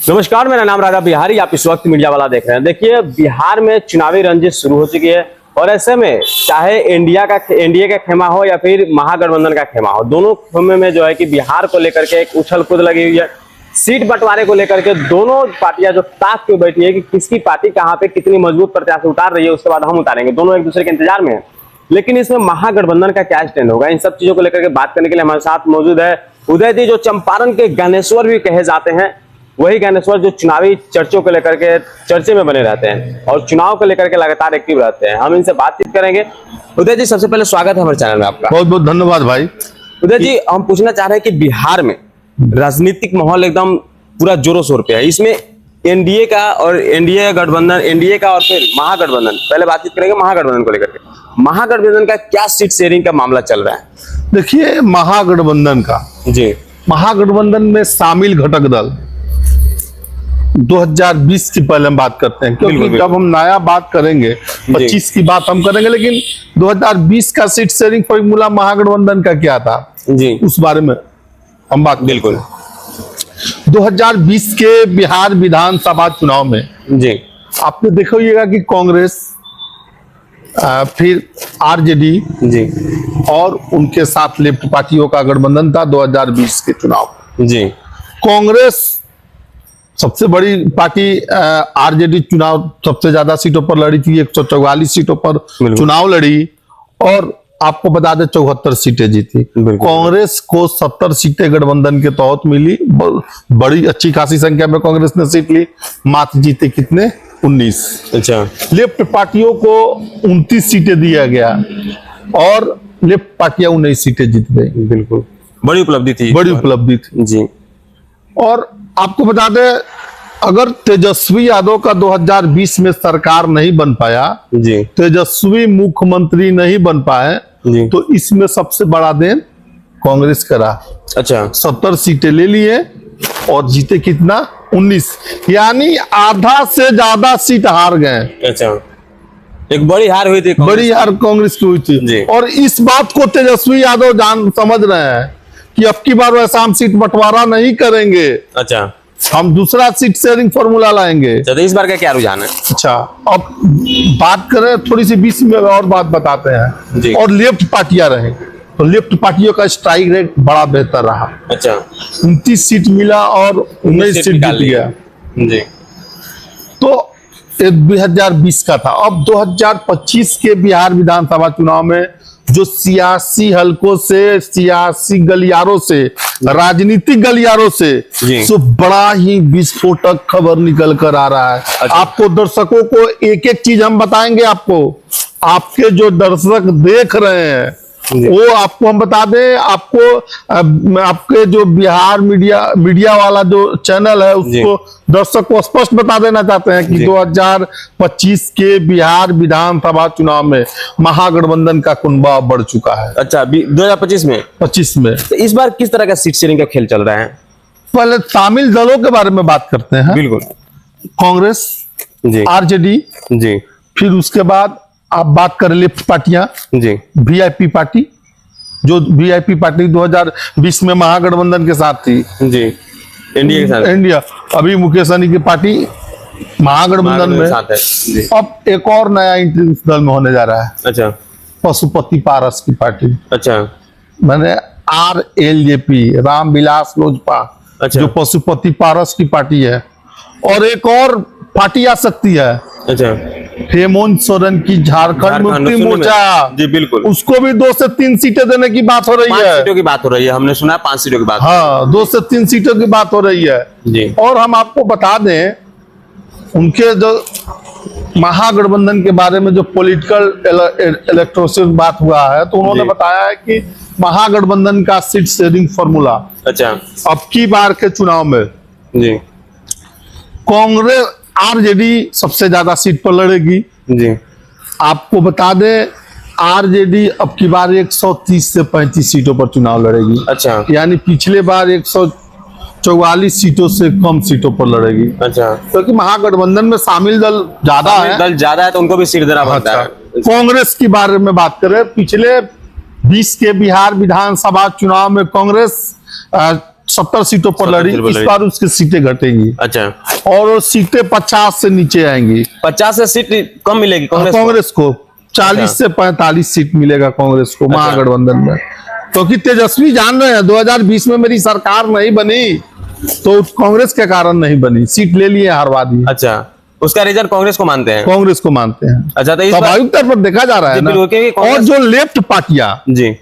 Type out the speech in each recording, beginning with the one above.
नमस्कार, मेरा नाम राजा बिहारी। आप इस वक्त मीडिया वाला देख रहे हैं। देखिए, बिहार में चुनावी रंजिश शुरू हो चुकी है और ऐसे में चाहे एनडीए का खेमा हो या फिर महागठबंधन का खेमा हो, दोनों खेमे में जो है कि बिहार को लेकर के एक उछल कूद लगी हुई है। सीट बंटवारे को लेकर के दोनों पार्टियां जो ताक के बैठी है कि किसकी पार्टी कहां पे कितनी मजबूत प्रत्याशी उतार रही है, उसके बाद हम उतारेंगे। दोनों एक दूसरे के इंतजार में है, लेकिन इसमें महागठबंधन का क्या स्टैंड होगा, इन सब चीजों को लेकर के बात करने के लिए हमारे साथ मौजूद है उदय जी, जो चंपारण के ज्ञानेश्वर भी कहे जाते हैं। वही ज्ञानेश्वर जो चुनावी चर्चों को लेकर के चर्चे में बने रहते हैं और चुनाव को लेकर के लगातार एक्टिव रहते हैं। हम इनसे बातचीत करेंगे। उदय जी, सबसे पहले स्वागत है हमारे चैनल में आपका। बहुत बहुत धन्यवाद भाई। उदय जी, हम पूछना चाह रहे हैं कि बिहार में राजनीतिक माहौल एकदम पूरा जोरों शोर पे है। इसमें एनडीए का और एनडीए का और फिर महागठबंधन, पहले बातचीत करेंगे महागठबंधन को लेकर के। महागठबंधन का क्या सीट शेयरिंग का मामला चल रहा है? देखिए, महागठबंधन का महागठबंधन में शामिल घटक दल 2020 की पहले हम बात करते हैं, क्योंकि जब हम नया बात करेंगे 25 की बात हम करेंगे, लेकिन 2020 का सीट शेयरिंग फॉर्मूला महागठबंधन का क्या था जी, उस बारे में हम बात। बिल्कुल, 2020 के बिहार विधानसभा चुनाव में जी आपने देखा होगा कि कांग्रेस, फिर आरजेडी जी और उनके साथ लेफ्ट पार्टियों का गठबंधन था 2020 के चुनाव जी। कांग्रेस सबसे बड़ी पार्टी, आरजेडी चुनाव सबसे ज्यादा सीटों पर लड़ी थी, 144 सीटों पर चुनाव लड़ी और आपको बता दें 74 सीटें जीती। कांग्रेस को 70 सीटें गठबंधन के तहत मिली, बड़ी अच्छी खासी संख्या में कांग्रेस ने सीट ली। मात्र जीते कितने? 19। अच्छा, लेफ्ट पार्टियों को 29 सीटें दिया गया और लेफ्ट पार्टियां 19 सीटें जीत गई। बिल्कुल, बड़ी उपलब्धि थी, बड़ी उपलब्धि थी जी। और आपको बता दें, अगर तेजस्वी यादव का 2020 में सरकार नहीं बन पाया जी, तेजस्वी मुख्यमंत्री नहीं बन पाए जी, तो इसमें सबसे बड़ा देन कांग्रेस करा। अच्छा, 70 सीटें ले लिए और जीते कितना? 19, यानी आधा से ज्यादा सीट हार गए। अच्छा, एक बड़ी हार हुई थी, बड़ी हार कांग्रेस की हुई थी। और इस बात को तेजस्वी यादव समझ रहे हैं कि अब की बार वैसा हम सीट बंटवारा नहीं करेंगे। अच्छा, हम दूसरा सीट शेयरिंग फॉर्मूला लाएंगे। तो इस बार का क्या रुझान है? अच्छा, अब बात करें थोड़ी सी 20 में और बात बताते हैं जी। और लेफ्ट पार्टियां रहे तो लेफ्ट पार्टियों का स्ट्राइक रेट बड़ा बेहतर रहा। अच्छा, 29 सीट मिला और 19 सीट जीत गया जी। तो 2020 का था। अब 2025 के बिहार विधानसभा चुनाव में जो सियासी हलकों से, सियासी गलियारों से, राजनीतिक गलियारों से तो बड़ा ही विस्फोटक खबर निकल कर आ रहा है। अच्छा। आपको दर्शकों को एक एक चीज हम बताएंगे। आपके जो दर्शक देख रहे हैं वो आपको हम बता दें। आपके जो बिहार मीडिया वाला जो चैनल है उसको दर्शक को स्पष्ट बता देना चाहते हैं कि 2025 के बिहार विधानसभा चुनाव में महागठबंधन का कुनबा बढ़ चुका है। अच्छा, 2025 में 25 में तो इस बार किस तरह का सीट शेयरिंग का खेल चल रहा है? पहले शामिल दलों के बारे में बात करते हैं। बिल्कुल, कांग्रेस जी, आरजेडी जी, फिर उसके बाद आप बात करें लेफ्ट पार्टियां जी, वीआईपी पार्टी, जो वीआईपी पार्टी 2020 में महागठबंधन के साथ थी जी, एनडीए के साथ। इंडिया अभी मुकेश सहनी की पार्टी महागठबंधन में साथ है जी। अब एक और नया एंट्री इस दल में होने जा रहा है। अच्छा, पशुपति पारस की पार्टी। अच्छा, मैंने RLJP, रामविलास लोजपा। अच्छा, जो पशुपति पारस की पार्टी है। और एक और पार्टी आ सकती है। अच्छा, हेमंत सोरेन की झारखंड मुक्ति मोर्चा जी। बिल्कुल, उसको भी 2 से 3 सीटें देने की बात हो रही है। 5 सीटों की बात हो रही है, हमने सुना 5 सीटों की बात। हाँ, 2 से 3 सीटों की बात हो रही है जी। और हम आपको बता दें, उनके जो महागठबंधन के बारे में जो पॉलिटिकल इलेक्ट्रोसिस बात हुआ है, तो उन्होंने बताया है कि महागठबंधन का सीट शेयरिंग फॉर्मूला अच्छा अब की बार के चुनाव में जी, कांग्रेस आरजेडी सबसे ज्यादा सीट पर लड़ेगी जी। आपको बता दें, आरजेडी अब की बार 130 से 35 सीटों पर चुनाव लड़ेगी। अच्छा, यानी पिछले बार 144 सीटों से कम सीटों पर लड़ेगी। अच्छा, क्योंकि महागठबंधन में शामिल दल ज्यादा है तो उनको भी सीट देना पड़ता है। कांग्रेस के बारे में बात करें, पिछले 20 के बिहार विधानसभा चुनाव में कांग्रेस 70 सीटों पर लड़ी, इस बार उसकी सीटें घटेंगी। अच्छा, और सीटें 50 से नीचे आएंगी। 50 से सीट कम मिलेगी कांग्रेस को 40 से 45 सीट मिलेगा कांग्रेस को महागठबंधन में। क्योंकि तेजस्वी जान रहे हैं 2020 में मेरी सरकार नहीं बनी तो कांग्रेस के कारण नहीं बनी, सीट ले लिए, हरवा दी। अच्छा, उसका रीजन कांग्रेस को मानते हैं? कांग्रेस को मानते हैं। अच्छा, तो स्वाभाविक तौर पर देखा जा रहा है ना। और जो लेफ्ट पार्टियां, जी,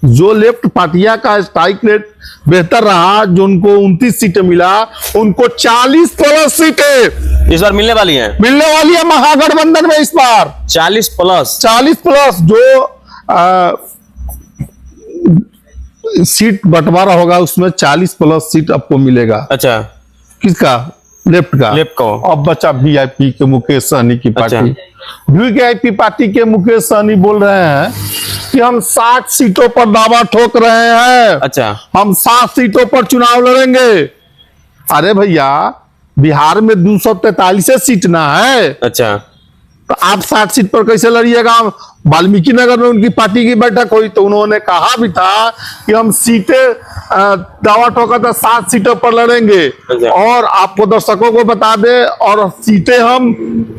जो लेफ्ट पार्टियां का स्ट्राइक रेट बेहतर रहा, जो उनको 29 सीटें मिला, उनको 40 प्लस सीटें इस बार मिलने वाली है महागठबंधन में इस बार। 40 प्लस जो सीट बंटवारा होगा उसमें 40 प्लस सीट आपको मिलेगा। अच्छा, किसका? लेफ्ट का। अब बचा वीआईपी के मुकेश सहनी की पार्टी। वीआईपी पार्टी के मुकेश सहनी बोल रहे हैं कि हम 60 सीटों पर दावा ठोक रहे हैं। अच्छा, हम 60 सीटों पर चुनाव लड़ेंगे। अरे भैया, बिहार में 243 सीट ना है। अच्छा, तो आप 60 सीट पर कैसे लड़िएगा? वाल्मीकि नगर में उनकी पार्टी की बैठक हुई तो उन्होंने कहा भी था कि हम सीटें दावा ठोका था 7 सीटों पर लड़ेंगे। और आपको दर्शकों को बता दे, और सीटें हम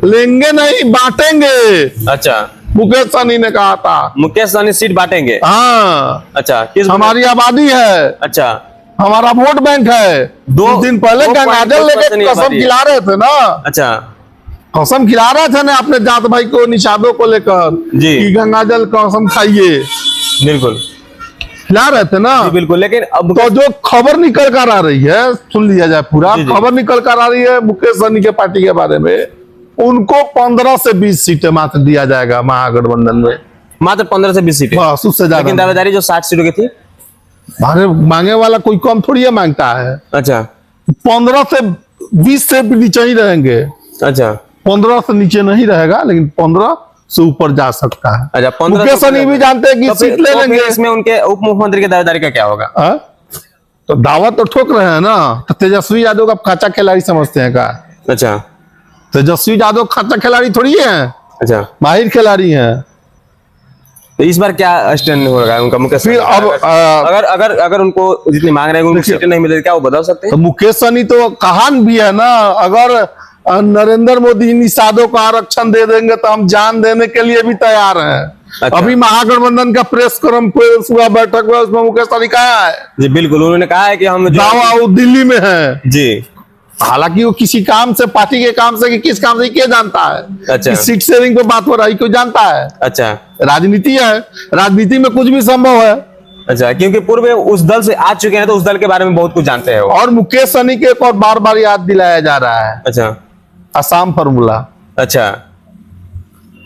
लेंगे नहीं, बांटेंगे। अच्छा, मुकेश सहनी ने कहा था। मुकेश सहनी सीट बांटेंगे? हाँ। अच्छा, हमारी आबादी है। अच्छा, हमारा वोट बैंक है। 2 दिन पहले गंगाजल लेके कसम खिला रहे थे ना। अच्छा, कसम खिला रहे थे ना अपने जात भाई को, निषादों को लेकर कि गंगाजल कसम खाइए। बिल्कुल खिला रहे थे ना। बिल्कुल, लेकिन अब तो जो खबर निकल कर आ रही है, सुन लिया जाए पूरा। खबर निकल कर आ रही है मुकेश सहनी के पार्टी के बारे में, उनको 15 से 20 सीटें मात्र दिया जाएगा महागठबंधन में। मात्र 15 से 20 सीटें? बस, उससे ज्यादा। लेकिन दावेदारी जो 60 सीटों की थी, मांगे वाला कोई कम थोड़ी है मांगता है। अच्छा, 15 से 20 से नीचे ही रहेंगे। अच्छा, 15 से नीचे नहीं रहेगा, लेकिन 15 से ऊपर जा सकता है। अच्छा, 15 मुकेश सहनी भी जानते हैं कि सीट ले लेंगे। इसमें उनके उप मुख्यमंत्री की दावेदारी का क्या होगा? तो दावा तो ठोक रहे हैं ना। तो तेजस्वी यादव का खाचा खिलाड़ी समझते हैं क्या? अच्छा, तेजस्वी यादव खाचा खिलाड़ी थोड़ी है। अच्छा, माहिर खिलाड़ी हैं। तो इस बार क्या स्टैंड होगा उनका? मुकेश फिर अब अगर अगर अगर उनको जितनी मांग रहे हैं उनको सीटें नहीं मिलेगी, क्या वो बदल सकते हैं? तो मुकेश सहनी तो कहान भी है ना, अगर नरेंद्र मोदी निषादों को आरक्षण दे देंगे तो हम जान देने के लिए भी तैयार हैं। अच्छा। अभी महागठबंधन का प्रेस कॉन्फ्रेंस हुआ, बैठक हुआ, उसमें मुकेश सहनी कहा है? जी बिल्कुल, उन्होंने कहा है कि हम दावा वो दिल्ली में है जी। हालांकि वो किसी काम से, पार्टी के काम से कि किस काम से, क्या जानता है? अच्छा, सीट शेयरिंग पे बात हो रहा है, क्यों जानता है? अच्छा, राजनीति है, राजनीति में कुछ भी संभव है। अच्छा, क्योंकि पूर्व में उस दल से आ चुके हैं तो उस दल के बारे में बहुत कुछ जानते हैं। और मुकेश सहनी के एक और बार बार याद दिलाया जा रहा है। अच्छा, आसान फॉर्मूला। अच्छा,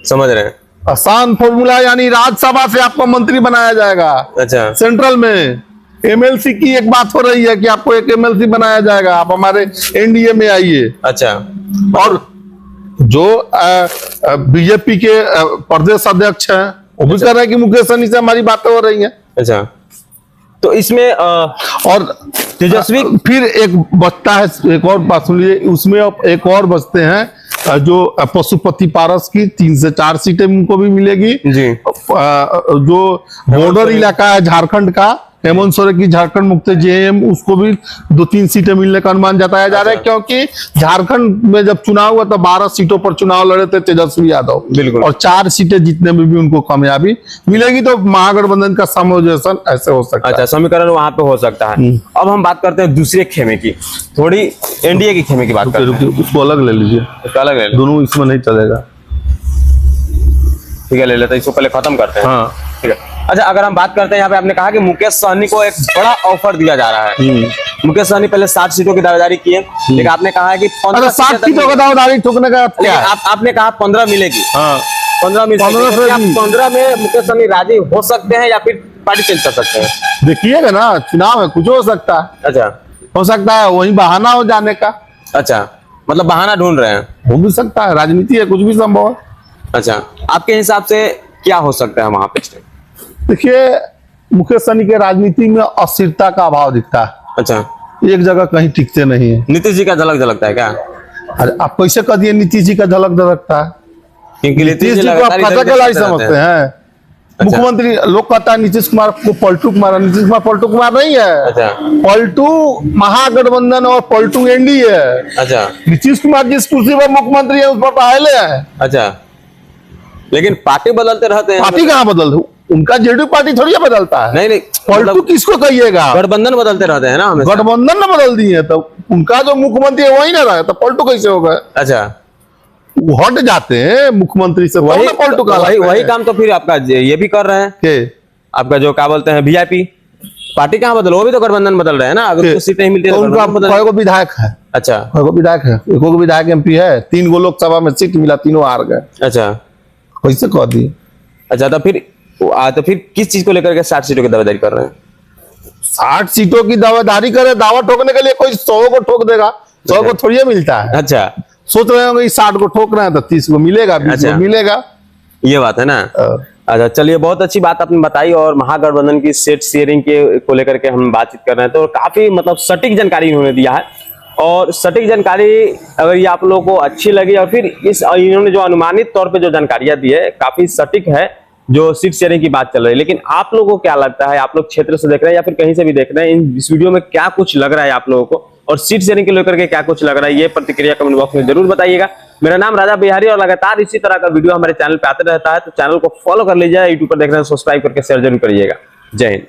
समझ रहे हैं। आसान फॉर्मूला यानी राज्यसभा से आपको मंत्री बनाया जाएगा। अच्छा, सेंट्रल में एमएलसी की एक बात हो रही है कि आपको एक एमएलसी बनाया जाएगा, आप हमारे एनडीए में आइए। अच्छा, और जो बीजेपी के प्रदेश अध्यक्ष हैं वो भी कह रहे हैं कि मुकेश सहनी से हमारी बातें हो रही हैं। अच्छा, तो इसमें और तेजस्वी फिर एक बचता है, एक और बात सुन लीजिए, उसमें एक और बचते हैं जो पशुपति पारस की 3 से 4 सीटें उनको भी मिलेगी जी। जो बॉर्डर इलाका है झारखंड का, हेमंत सोरेन की झारखंड मुक्ति जेएम, उसको भी 2-3 सीटें मिलने का अनुमान जताया जा रहा है। क्योंकि झारखंड में जब चुनाव हुआ तो 12 सीटों पर चुनाव लड़े थे तेजस्वी यादव। बिल्कुल। और 4 सीटें जीतने में भी उनको कामयाबी मिलेगी, तो महागठबंधन का समावेशन ऐसे हो सकता है। अच्छा, समीकरण वहां पे हो सकता है। अब हम बात करते हैं दूसरे खेमे की, थोड़ी एनडीए की खेमे की बात करते हैं। उसको अलग ले लीजिए, उसको अलग ले लो। दोनों इसमें नहीं चलेगा। ठीक है, ले लेते हैं, इसको पहले खत्म करते हैं। हाँ, ठीक है। अच्छा, अगर हम बात करते हैं, यहाँ पे आपने कहा कि मुकेश सहनी को एक बड़ा ऑफर दिया जा रहा है। मुकेश सहनी पहले 60 सीटों की दावेदारी की है, लेकिन आपने कहा है कि 15 60 सीटों की दावेदारी ठोकने का क्या है? आपने कहा 15 मिलेगी। हाँ, 15 मिलेगी। 15 में मुकेश सहनी राजी हो सकते हैं या फिर पार्टी चेंज कर सकते हैं? देखिएगा ना, चुनाव है, कुछ हो सकता है। अच्छा, हो सकता है वही बहाना हो जाने का। अच्छा, मतलब बहाना ढूंढ रहे हैं। हो भी सकता है, राजनीति है, कुछ भी संभव है। अच्छा, आपके हिसाब से क्या हो सकता है वहां पे? देखिए, मुकेश सहनी के राजनीति में अस्थिरता का अभाव दिखता है। अच्छा, एक जगह कहीं टिकते नहीं है। नीतीश जी का झलक झलकता है क्या? अरे आप कैसे कह दिए नीतीश जी का झलक झलकता है? क्योंकि नीतीश जी को आप खाता खिलाड़ी समझते हैं? मुख्यमंत्री लोग कहता है नीतीश कुमार को पलटू कुमार, नीतीश कुमार पलटू कुमार नहीं है। अच्छा। पलटू महागठबंधन और पलटू एनडीए है। अच्छा। नीतीश कुमार जिस कुर्सी पर मुख्यमंत्री है उस पर पहले है। अच्छा, लेकिन पार्टी बदलते रहते हैं। पार्टी कहाँ बदल, उनका जेडीयू पार्टी थोड़ी बदलता है। नहीं पलटू किसको कहिएगा, गठबंधन बदलते रहते हैं ना हमेशा। गठबंधन ने बदल दिए तो उनका जो मुख्यमंत्री है वही ना रहा, तो पलटू कैसे होगा। अच्छा, वो हट जाते हैं मुख्यमंत्री से, वही पलटू का वही काम तो फिर आपका ये भी कर रहे हैं के आपका जो क्या बोलते हैं वीआईपी पार्टी कहाँ बदल, वो भी तो गठबंधन बदल रहे हैं ना। अगर कुछ सीटें ही मिलती है तो तो उनका गठबंधन बदल। कई विधायक है। अच्छा, कई विधायक है, एक विधायक एमपी है, 3 गो लोकसभा में सीट मिला, तीनों हार गए। अच्छा। कैसे कह दिए। अच्छा, तो फिर किस चीज को लेकर के 60 सीटों की दावेदारी कर रहे हैं? 60 सीटों की दावेदारी करे, दावा ठोकने के लिए कोई 100 को ठोक देगा, 100 को थोड़ी मिलता है। अच्छा, सोच रहे होंगे 60 को ठोक रहे हैं तो 30 को मिलेगा, 20 को मिलेगा। ये बात है ना। अच्छा, चलिए, बहुत अच्छी बात आपने बताई। और महागठबंधन की सीट शेयरिंग के को लेकर के हम बातचीत कर रहे हैं, तो काफी मतलब सटीक जानकारी इन्होंने दिया है। और सटीक जानकारी अगर ये आप लोगों को अच्छी लगी, और फिर इन्होंने जो अनुमानित तौर पे जो जानकारियां दी है काफी सटीक है, जो सीट शेयरिंग की बात चल रही है। लेकिन आप लोगों को क्या लगता है, आप लोग क्षेत्र से देख रहे हैं या फिर कहीं से भी देख रहे हैं, इस वीडियो में क्या कुछ लग रहा है आप लोगों को, और सीट शेयरिंग को लेकर के क्या कुछ लग रहा है, ये प्रतिक्रिया कमेंट बॉक्स में जरूर बताइएगा। मेरा नाम राजा बिहारी, और लगातार इसी तरह का वीडियो हमारे चैनल पे आते रहता है, तो चैनल को फॉलो कर लीजिए। यूट्यूब पर देख रहे हैं, सब्सक्राइब करके शेयर जरूर करिएगा। जय हिंद।